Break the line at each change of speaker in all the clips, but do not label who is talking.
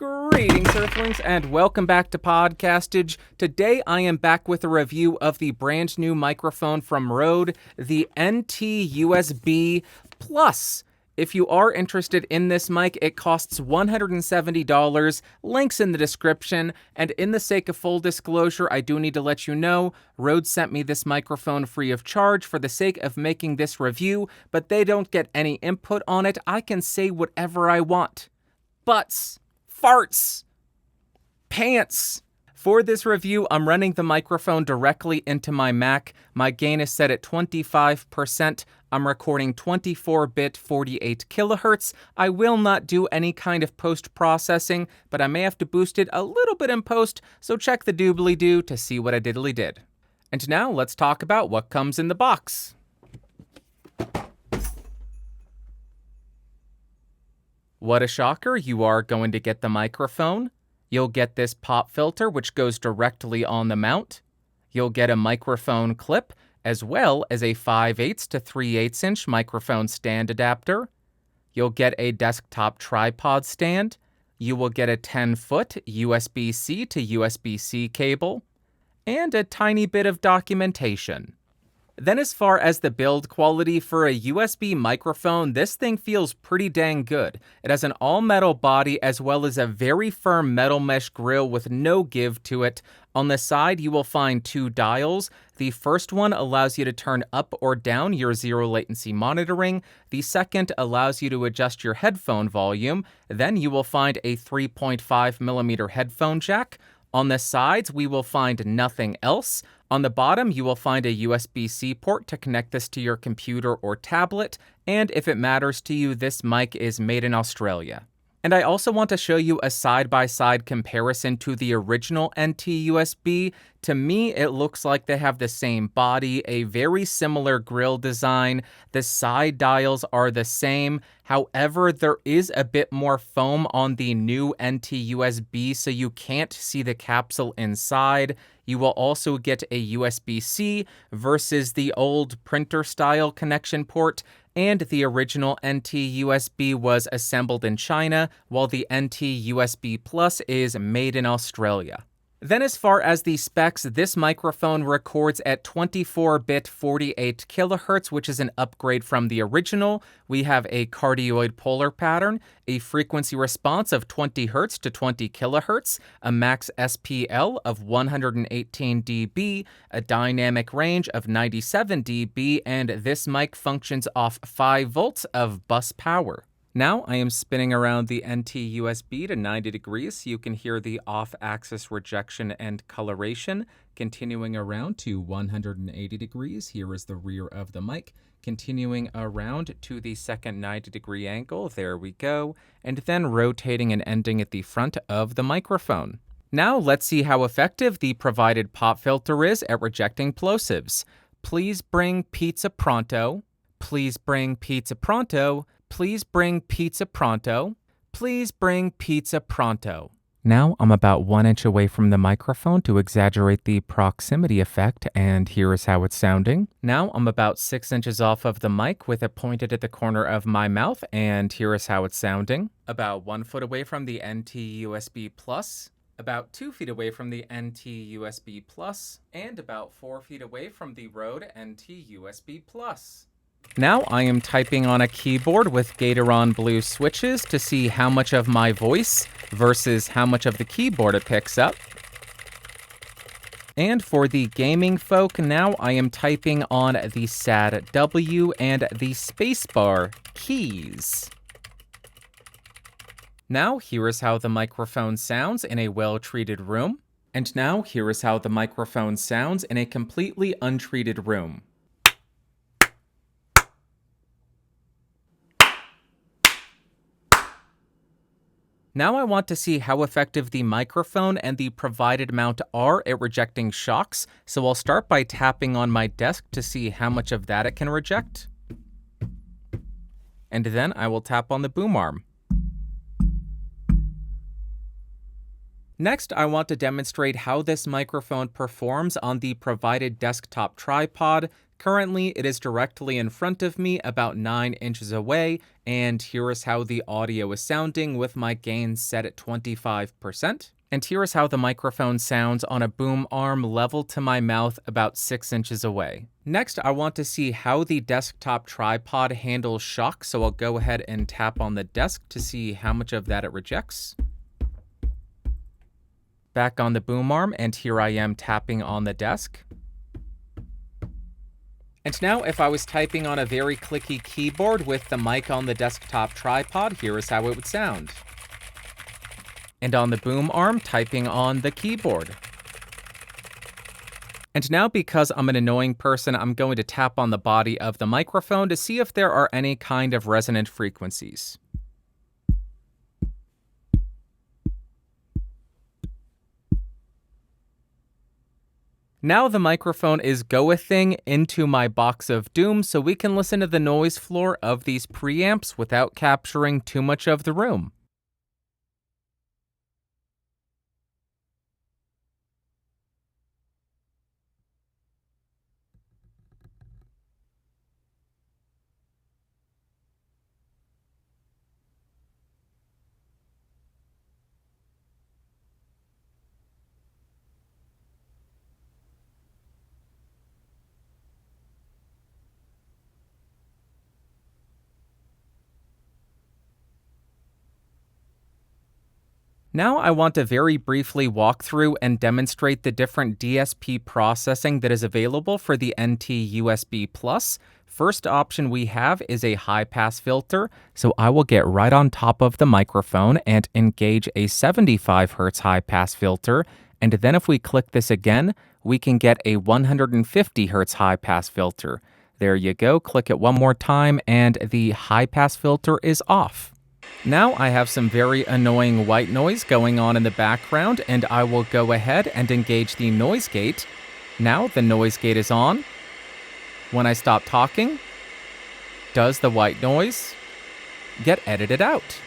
Greetings, Earthlings, and welcome back to Podcastage. Today, I am back with a review of the brand new microphone from Rode, the NT-USB Plus. If you are interested in this mic, it costs $170, links in the description, and in the sake of full disclosure, I do need to let you know, Rode sent me this microphone free of charge for the sake of making this review, but they don't get any input on it. I can say whatever I want. Butts. Farts. Pants. For this review, I'm running the microphone directly into my Mac. My gain is set at 25%. I'm recording 24-bit 48 kilohertz. I will not do any kind of post-processing, but I may have to boost it a little bit in post, so check the doobly-doo to see what I diddly did. And now let's talk about what comes in the box. What a shocker, you are going to get the microphone. You'll get this pop filter, which goes directly on the mount. You'll get a microphone clip, as well as a 5/8 to 3/8 inch microphone stand adapter. You'll get a desktop tripod stand. You will get a 10-foot USB-C to USB-C cable, and a tiny bit of documentation. Then as far as the build quality for a USB microphone, this thing feels pretty dang good. It has an all-metal body as well as a very firm metal mesh grille with no give to it. On the side, you will find two dials. The first one allows you to turn up or down your zero latency monitoring. The second allows you to adjust your headphone volume. Then you will find a 3.5mm headphone jack. On the sides, we will find nothing else. On the bottom, you will find a USB-C port to connect this to your computer or tablet, and if it matters to you, this mic is made in Australia. And I also want to show you a side-by-side comparison to the original NT-USB. To me, it looks like they have the same body, a very similar grille design. The side dials are the same. However, there is a bit more foam on the new NT-USB, so you can't see the capsule inside. You will also get a USB-C versus the old printer-style connection port, and the original NT-USB was assembled in China, while the NT-USB Plus is made in Australia. Then as far as the specs, this microphone records at 24-bit 48 kilohertz, which is an upgrade from the original. We have a cardioid polar pattern, a frequency response of 20 Hz to 20 kilohertz, a max SPL of 118 dB, a dynamic range of 97 dB, and this mic functions off 5 volts of bus power. Now I am spinning around the NT-USB to 90 degrees so you can hear the off-axis rejection and coloration. Continuing around to 180 degrees, here is the rear of the mic. Continuing around to the second 90-degree angle, there we go. And then rotating and ending at the front of the microphone. Now let's see how effective the provided pop filter is at rejecting plosives. Please bring pizza pronto. Please bring pizza pronto. Please bring pizza pronto. Please bring pizza pronto. Now I'm about 1 inch away from the microphone to exaggerate the proximity effect, and here is how it's sounding. Now I'm about 6 inches off of the mic with it pointed at the corner of my mouth, and here is how it's sounding. About 1 foot away from the NT-USB Plus. About 2 feet away from the NT-USB Plus. And about 4 feet away from the Rode NT-USB Plus. Now I am typing on a keyboard with Gateron blue switches to see how much of my voice versus how much of the keyboard it picks up. And for the gaming folk, now I am typing on the SAD W and the spacebar keys. Now here is how the microphone sounds in a well-treated room. And now here is how the microphone sounds in a completely untreated room. Now I want to see how effective the microphone and the provided mount are at rejecting shocks, so I'll start by tapping on my desk to see how much of that it can reject. And then I will tap on the boom arm. Next, I want to demonstrate how this microphone performs on the provided desktop tripod. Currently, it is directly in front of me, about 9 inches away, and here is how the audio is sounding with my gain set at 25%. And here is how the microphone sounds on a boom arm level to my mouth about 6 inches away. Next, I want to see how the desktop tripod handles shock, so I'll go ahead and tap on the desk to see how much of that it rejects. Back on the boom arm, and here I am tapping on the desk. And now if I was typing on a very clicky keyboard with the mic on the desktop tripod, here is how it would sound. And on the boom arm, typing on the keyboard. And now, because I'm an annoying person, I'm going to tap on the body of the microphone to see if there are any kind of resonant frequencies. Now the microphone is goething into my box of doom, so we can listen to the noise floor of these preamps without capturing too much of the room. Now I want to very briefly walk through and demonstrate the different DSP processing that is available for the NT USB Plus. First option we have is a high-pass filter, so I will get right on top of the microphone and engage a 75 Hz high-pass filter, and then if we click this again, we can get a 150 Hz high-pass filter. There you go, click it one more time, and the high-pass filter is off. Now I have some very annoying white noise going on in the background, and I will go ahead and engage the noise gate. Now the noise gate is on. When I stop talking, does the white noise get edited out?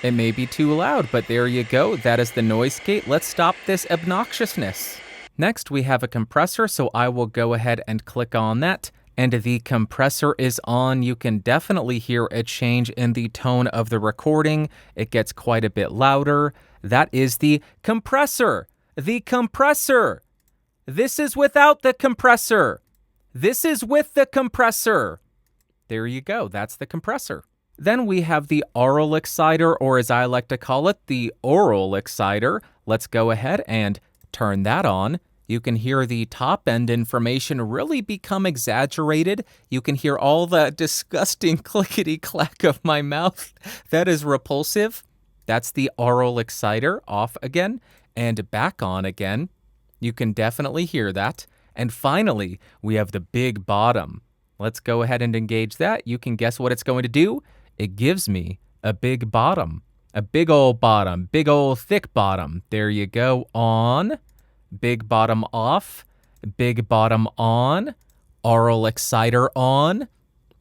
It may be too loud, but there you go. That is the noise gate. Let's stop this obnoxiousness. Next, we have a compressor, so I will go ahead and click on that. And the compressor is on. You can definitely hear a change in the tone of the recording. It gets quite a bit louder. That is the compressor. The compressor. This is without the compressor. This is with the compressor. There you go. That's the compressor. Then we have the aural exciter, or as I like to call it, the oral exciter. Let's go ahead and turn that on. You can hear the top-end information really become exaggerated. You can hear all the disgusting clickety-clack of my mouth. That is repulsive. That's the aural exciter. Off again and back on again. You can definitely hear that. And finally, we have the big bottom. Let's go ahead and engage that. You can guess what it's going to do. It gives me a big bottom. A big old bottom. Big old thick bottom. There you go. On. Big bottom off, big bottom on, aural exciter on.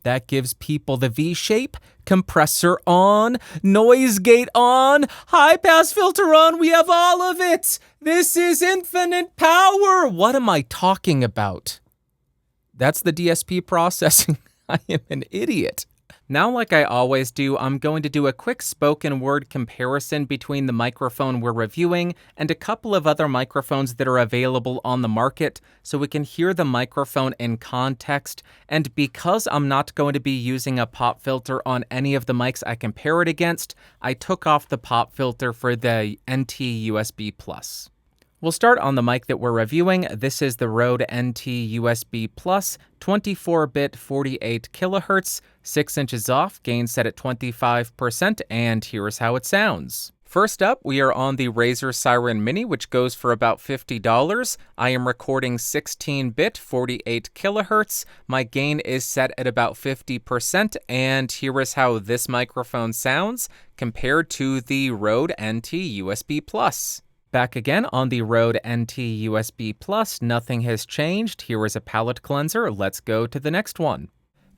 That gives people the V shape, compressor on, noise gate on, high pass filter on. We have all of it. This is infinite power. What am I talking about? That's the DSP processing. I am an idiot. Now, like I always do, I'm going to do a quick spoken word comparison between the microphone we're reviewing and a couple of other microphones that are available on the market so we can hear the microphone in context. And because I'm not going to be using a pop filter on any of the mics I compare it against, I took off the pop filter for the NT USB Plus. We'll start on the mic that we're reviewing. This is the Rode NT USB Plus, 24-bit 48 kilohertz, 6 inches off, gain set at 25%, and here's how it sounds. First up, we are on the Razer Seiren Mini, which goes for about $50. I am recording 16-bit 48 kilohertz. My gain is set at about 50%, and here is how this microphone sounds compared to the Rode NT USB Plus. Back again on the Rode NT USB Plus, nothing has changed. Here is a palette cleanser. Let's go to the next one.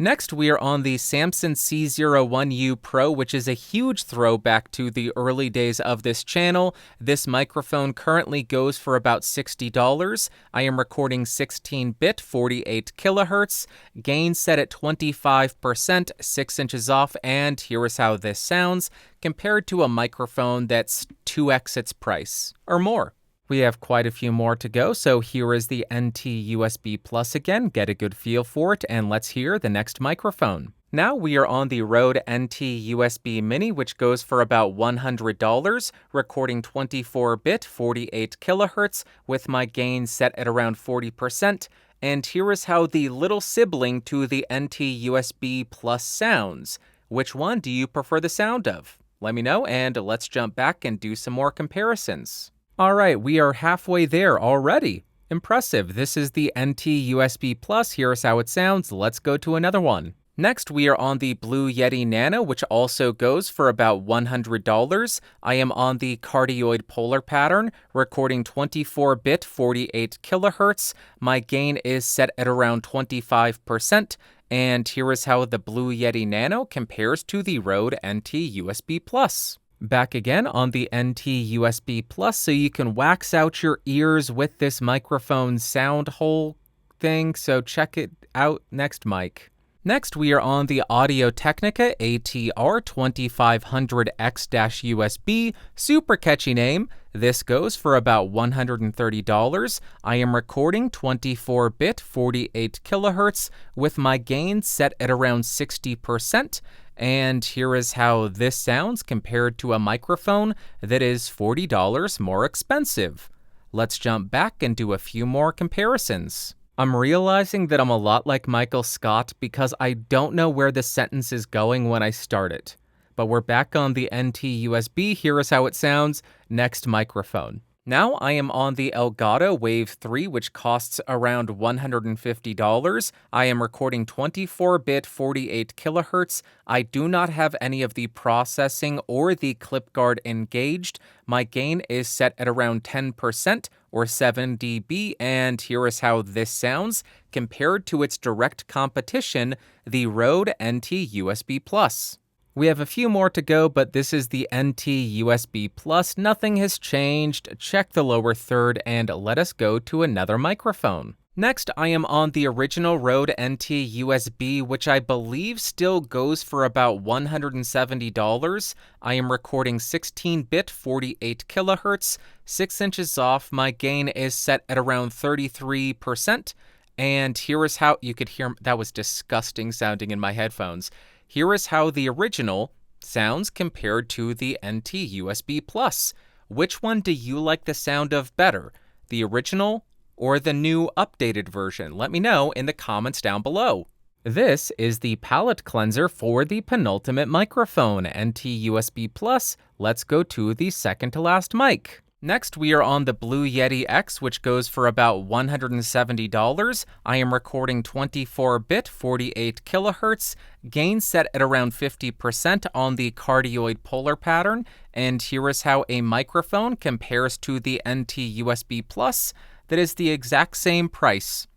Next, we are on the Samson C01U Pro, which is a huge throwback to the early days of this channel. This microphone currently goes for about $60. I am recording 16-bit, 48 kilohertz, gain set at 25%, 6 inches off, and here is how this sounds compared to a microphone that's 2x its price, or more. We have quite a few more to go, so here is the NT USB Plus again. Get a good feel for it, and let's hear the next microphone. Now we are on the Rode NT USB Mini, which goes for about $100, recording 24-bit, 48 kilohertz, with my gain set at around 40%. And here is how the little sibling to the NT USB Plus sounds. Which one do you prefer the sound of? Let me know, and let's jump back and do some more comparisons. All right, we are halfway there already. Impressive. This is the NT USB Plus. Here's how it sounds. Let's go to another one. Next, we are on the Blue Yeti Nano, which also goes for about $100. I am on the cardioid polar pattern, recording 24-bit, 48 kilohertz. My gain is set at around 25%. And here is how the Blue Yeti Nano compares to the Rode NT USB Plus. Back again on the NT USB Plus, so you can wax out your ears with this microphone sound hole thing, so check it out. Next mic. Next, we are on the Audio Technica ATR 2500X-USB, super catchy name. This goes for about $130. I am recording 24-bit, 48 kilohertz, with my gain set at around 60%. And here is how this sounds compared to a microphone that is $40 more expensive. Let's jump back and do a few more comparisons. I'm realizing that I'm a lot like Michael Scott because I don't know where the sentence is going when I start it. But we're back on the NT USB. Here is how it sounds. Next microphone. Now I am on the Elgato Wave 3, which costs around $150. I am recording 24-bit, 48 kilohertz. I do not have any of the processing or the clip guard engaged. My gain is set at around 10% or 7 dB, and here is how this sounds compared to its direct competition, the Rode NT USB Plus. We have a few more to go, but this is the NT USB Plus. Nothing has changed. Check the lower third and let us go to another microphone. Next, I am on the original Rode NT USB, which I believe still goes for about $170. I am recording 16-bit, 48 kilohertz, 6 inches off. My gain is set at around 33%. And here is how you could hear, that was disgusting sounding in my headphones. Here is how the original sounds compared to the NT USB Plus. Which one do you like the sound of better, the original or the new updated version? Let me know in the comments down below. This is the palette cleanser for the penultimate microphone, NT USB Plus. Let's go to the second to last mic. Next, we are on the Blue Yeti X, which goes for about $170. I am recording 24-bit, 48 kilohertz, gain set at around 50% on the cardioid polar pattern, and here is how a microphone compares to the NT USB Plus that is the exact same price.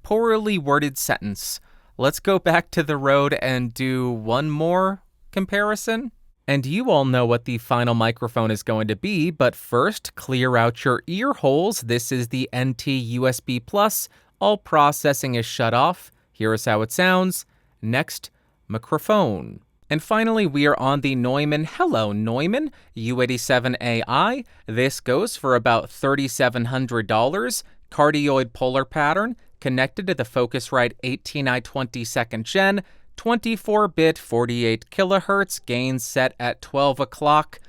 Poorly worded sentence. Let's go back to the Rode and do one more comparison. And you all know what the final microphone is going to be, but first, clear out your ear holes. This is the NT USB Plus. All processing is shut off. Here is how it sounds. Next, microphone. And finally, we are on the Neumann Neumann U87 Ai. This goes for about $3,700. Cardioid polar pattern, connected to the Focusrite 18i20 2nd Gen. 24-bit, 48 kilohertz, gain set at 12 o'clock,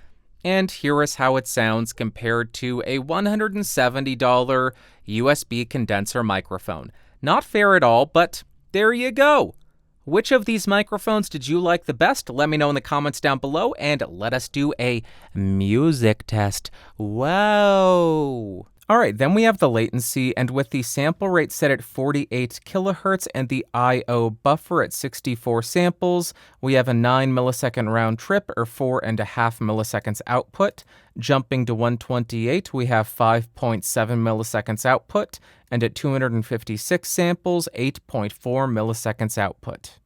and here is how it sounds compared to a $170 USB condenser microphone. Not fair at all, but there you go. Which of these microphones did you like the best? Let me know in the comments down below, and let us do a music test. Whoa! All right, then we have the latency, and with the sample rate set at 48 kilohertz and the I/O buffer at 64 samples, we have a 9 millisecond round trip or 4.5 milliseconds output. Jumping to 128, we have 5.7 milliseconds output, and at 256 samples, 8.4 milliseconds output.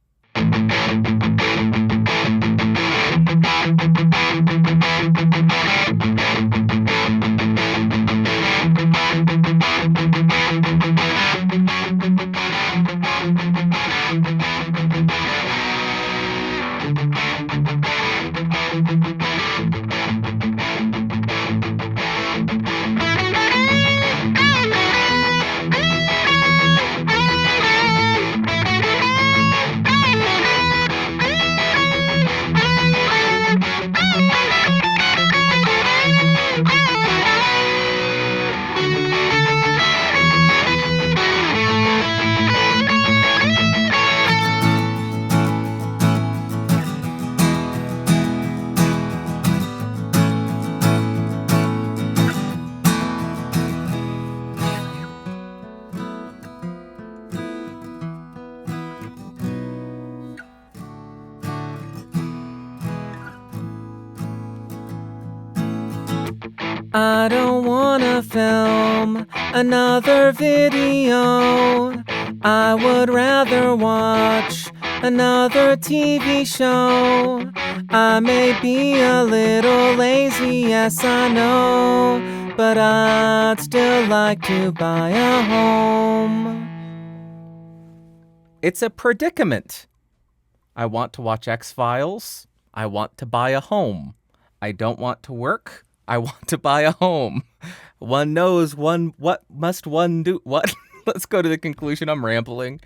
I don't wanna film another video. I would rather watch another TV show. I may be a little lazy, yes I know, but I'd still like to buy a home. It's a predicament. I want to watch X-Files. I want to buy a home. I don't want to work. I want to buy a home. One knows what must one do. What? Let's go to the conclusion. I'm rambling.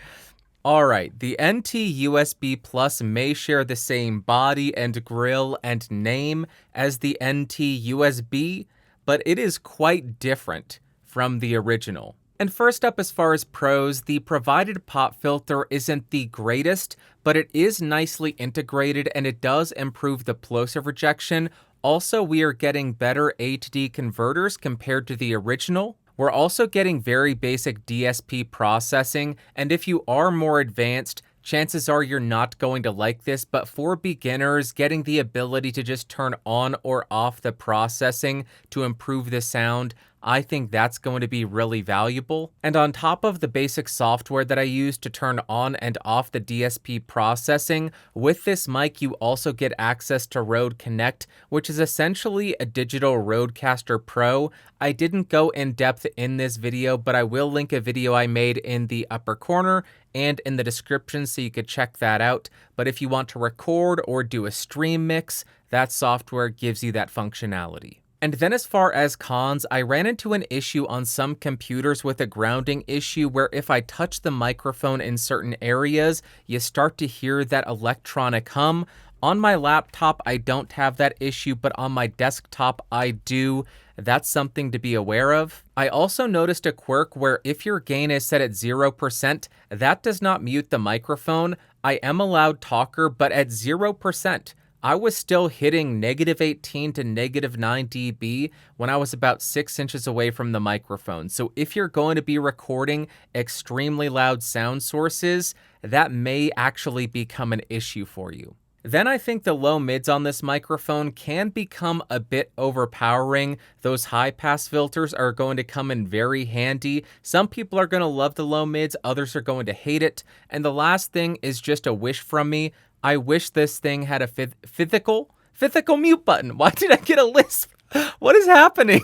All right, the NT USB Plus may share the same body and grill and name as the NT USB, but it is quite different from the original. And first up, as far as pros, the provided pop filter isn't the greatest, but it is nicely integrated and it does improve the plosive rejection. Also, we are getting better A to D converters compared to the original. We're also getting very basic DSP processing, and if you are more advanced, chances are you're not going to like this, but for beginners, getting the ability to just turn on or off the processing to improve the sound, I think that's going to be really valuable. And on top of the basic software that I use to turn on and off the DSP processing, with this mic you also get access to Rode Connect, which is essentially a digital Rodecaster Pro. I didn't go in depth in this video, but I will link a video I made in the upper corner and in the description so you could check that out. But if you want to record or do a stream mix, that software gives you that functionality. And then as far as cons, I ran into an issue on some computers with a grounding issue where if I touch the microphone in certain areas, you start to hear that electronic hum. On my laptop, I don't have that issue, but on my desktop, I do. That's something to be aware of. I also noticed a quirk where if your gain is set at 0%, that does not mute the microphone. I am a loud talker, but at 0%, I was still hitting -18 to -9 dB when I was about 6 inches away from the microphone. So if you're going to be recording extremely loud sound sources, that may actually become an issue for you. Then I think the low mids on this microphone can become a bit overpowering. Those high pass filters are going to come in very handy. Some people are going to love the low mids, others are going to hate it. And the last thing is just a wish from me. I wish this thing had a physical mute button. Why did I get a lisp? What is happening?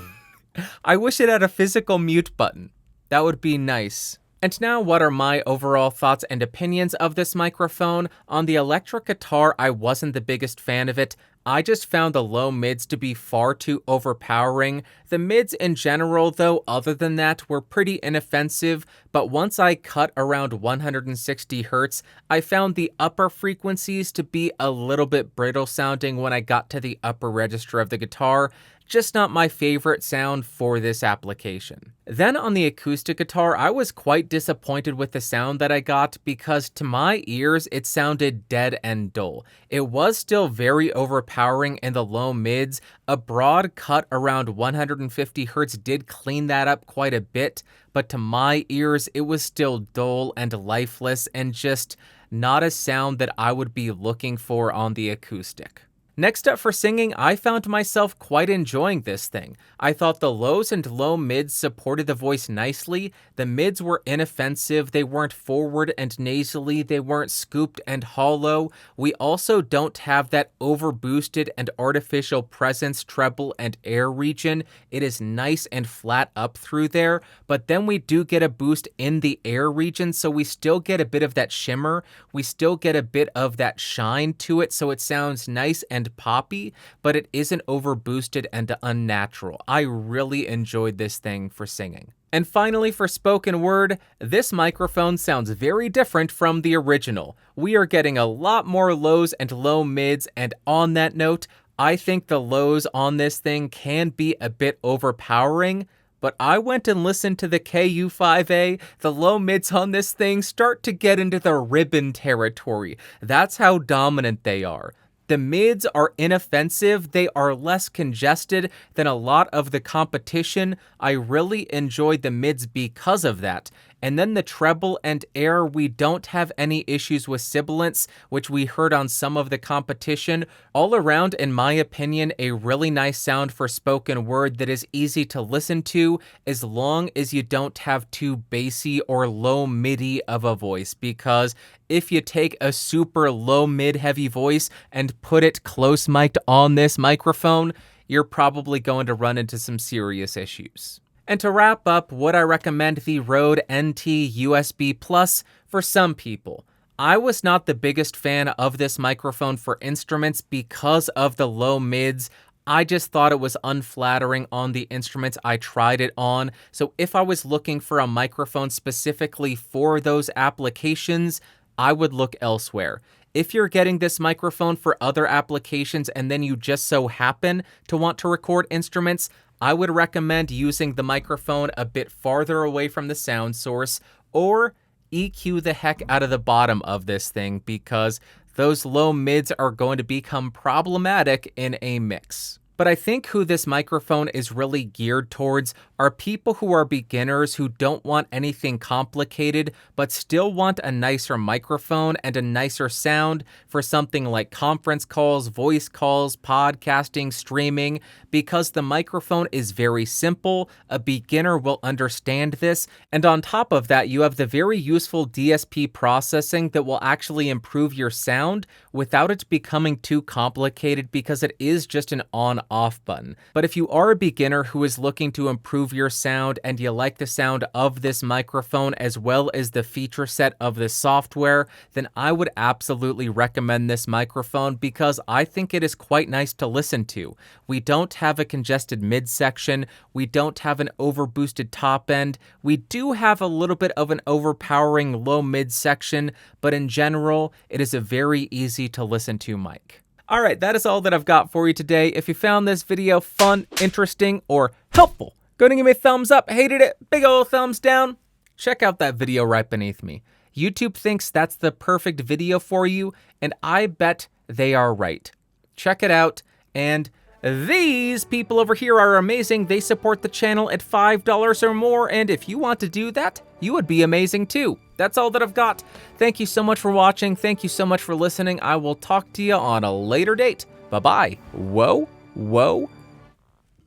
I wish it had a physical mute button. That would be nice. And now, what are my overall thoughts and opinions of this microphone? On the electric guitar, I wasn't the biggest fan of it. I just found the low mids to be far too overpowering. The mids in general, though, other than that, were pretty inoffensive, but once I cut around 160 Hz, I found the upper frequencies to be a little bit brittle sounding when I got to the upper register of the guitar. Just not my favorite sound for this application. Then on the acoustic guitar, I was quite disappointed with the sound that I got because to my ears, it sounded dead and dull. It was still very overpowering in the low mids. A broad cut around 150 Hz did clean that up quite a bit, but to my ears, it was still dull and lifeless and just not a sound that I would be looking for on the acoustic. Next up for singing, I found myself quite enjoying this thing. I thought the lows and low mids supported the voice nicely. The mids were inoffensive, they weren't forward and nasally, they weren't scooped and hollow. We also don't have that overboosted and artificial presence treble and air region. It is nice and flat up through there, but then we do get a boost in the air region, so we still get a bit of that shimmer. We still get a bit of that shine to it, so it sounds nice and poppy, but it isn't overboosted and unnatural. I really enjoyed this thing for singing. And finally, for spoken word, this microphone sounds very different from the original. We are getting a lot more lows and low mids, and on that note, I think the lows on this thing can be a bit overpowering, but I went and listened to the KU5A. The low mids on this thing start to get into the ribbon territory. That's how dominant they are. The mids are inoffensive, they are less congested than a lot of the competition. I really enjoyed the mids because of that. And then the treble and air, we don't have any issues with sibilance, which we heard on some of the competition. All around, in my opinion, a really nice sound for spoken word that is easy to listen to, as long as you don't have too bassy or low midi of a voice, because if you take a super low mid heavy voice and put it close mic'd on this microphone, you're probably going to run into some serious issues. And to wrap up, would I recommend the Rode NT USB Plus? For some people. I was not the biggest fan of this microphone for instruments because of the low mids. I just thought it was unflattering on the instruments I tried it on. So if I was looking for a microphone specifically for those applications, I would look elsewhere. If you're getting this microphone for other applications and then you just so happen to want to record instruments, I would recommend using the microphone a bit farther away from the sound source, or EQ the heck out of the bottom of this thing, because those low mids are going to become problematic in a mix. But I think who this microphone is really geared towards are people who are beginners who don't want anything complicated, but still want a nicer microphone and a nicer sound for something like conference calls, voice calls, podcasting, streaming. Because the microphone is very simple, a beginner will understand this, and on top of that, you have the very useful DSP processing that will actually improve your sound without it becoming too complicated, because it is just an on-off button. But if you are a beginner who is looking to improve your sound and you like the sound of this microphone as well as the feature set of the software, then I would absolutely recommend this microphone, because I think it is quite nice to listen to. We don't have a congested midsection, we don't have an overboosted top end, we do have a little bit of an overpowering low midsection, but in general, it is a very easy to listen to mic. Alright, that is all that I've got for you today. If you found this video fun, interesting, or helpful, go ahead and give me a thumbs up. Hated it, big ol' thumbs down. Check out that video right beneath me. YouTube thinks that's the perfect video for you, and I bet they are right. Check it out, and these people over here are amazing. They support the channel at $5 or more, and if you want to do that, you would be amazing too. That's all that I've got. Thank you so much for watching. Thank you so much for listening. I will talk to you on a later date. Bye-bye. Whoa, whoa,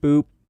boop.